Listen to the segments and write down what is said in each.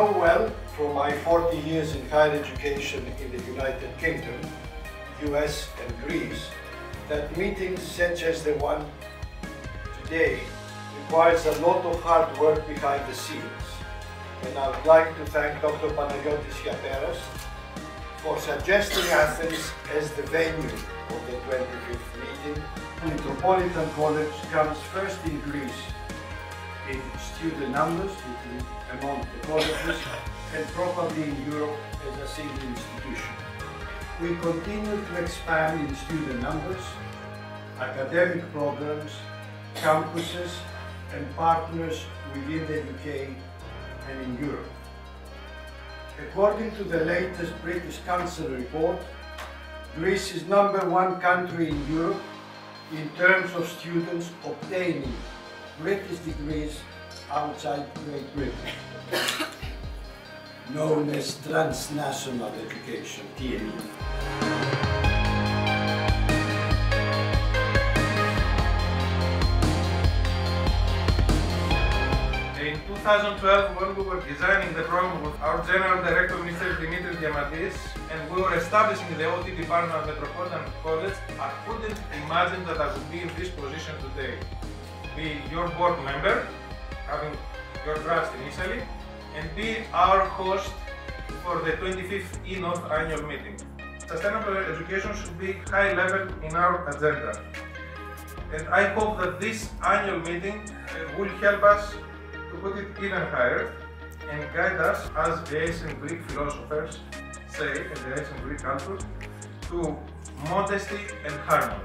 know well from my 40 years in higher education in the United Kingdom, US and Greece, that meetings such as the one today requires a lot of hard work behind the scenes. And I would like to thank Dr. Panagiotis Yaperas for suggesting Athens as the venue of the 25th meeting. Metropolitan College comes first in Greece in student numbers among the colleges and probably in Europe as a single institution. We continue to expand in student numbers, academic programs, campuses and partners within the UK and in Europe. According to the latest British Council report, Greece is #1 country in Europe in terms of students obtaining British degrees outside Great Britain, known as transnational education, TNE. In 2012, when we were designing the program with our General Director, Mr. Dimitris Diamantis, and we were establishing the OT department at Metropolitan College, I couldn't imagine that I would be in this position today. Be your board member, having your trust initially, and be our host for the 25th ENOTHE annual meeting. Sustainable education should be high level in our agenda. And I hope that this annual meeting will help us to put it even higher and guide us as the ancient Greek philosophers say, and the ancient Greek culture, to modesty and harmony.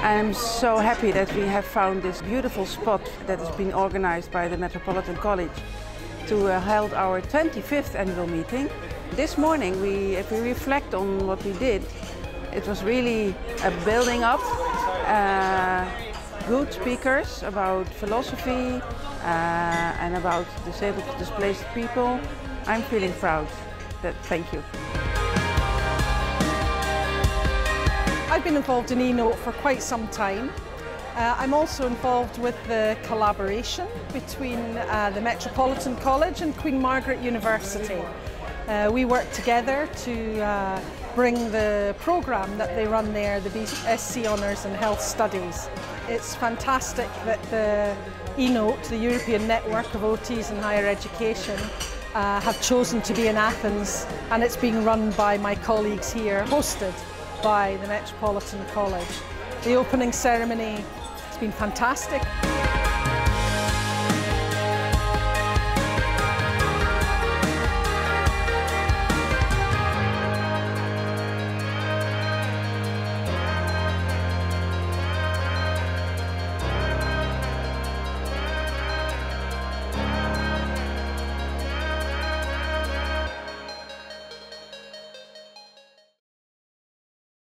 I'm so happy that we have found this beautiful spot that has been organized by the Metropolitan College to hold our 25th annual meeting. This morning, if we reflect on what we did, it was really a building up, good speakers about philosophy and about disabled, displaced people. I'm feeling proud. Thank you. I've been involved in ENOTHE for quite some time. I'm also involved with the collaboration between the Metropolitan College and Queen Margaret University. We work together to bring the programme that they run there, the BSc Honours in Health Studies. It's fantastic that the ENOTHE, the European Network of OTs in Higher Education, have chosen to be in Athens, and it's being run by my colleagues here, hosted by the Metropolitan College. The opening ceremony has been fantastic.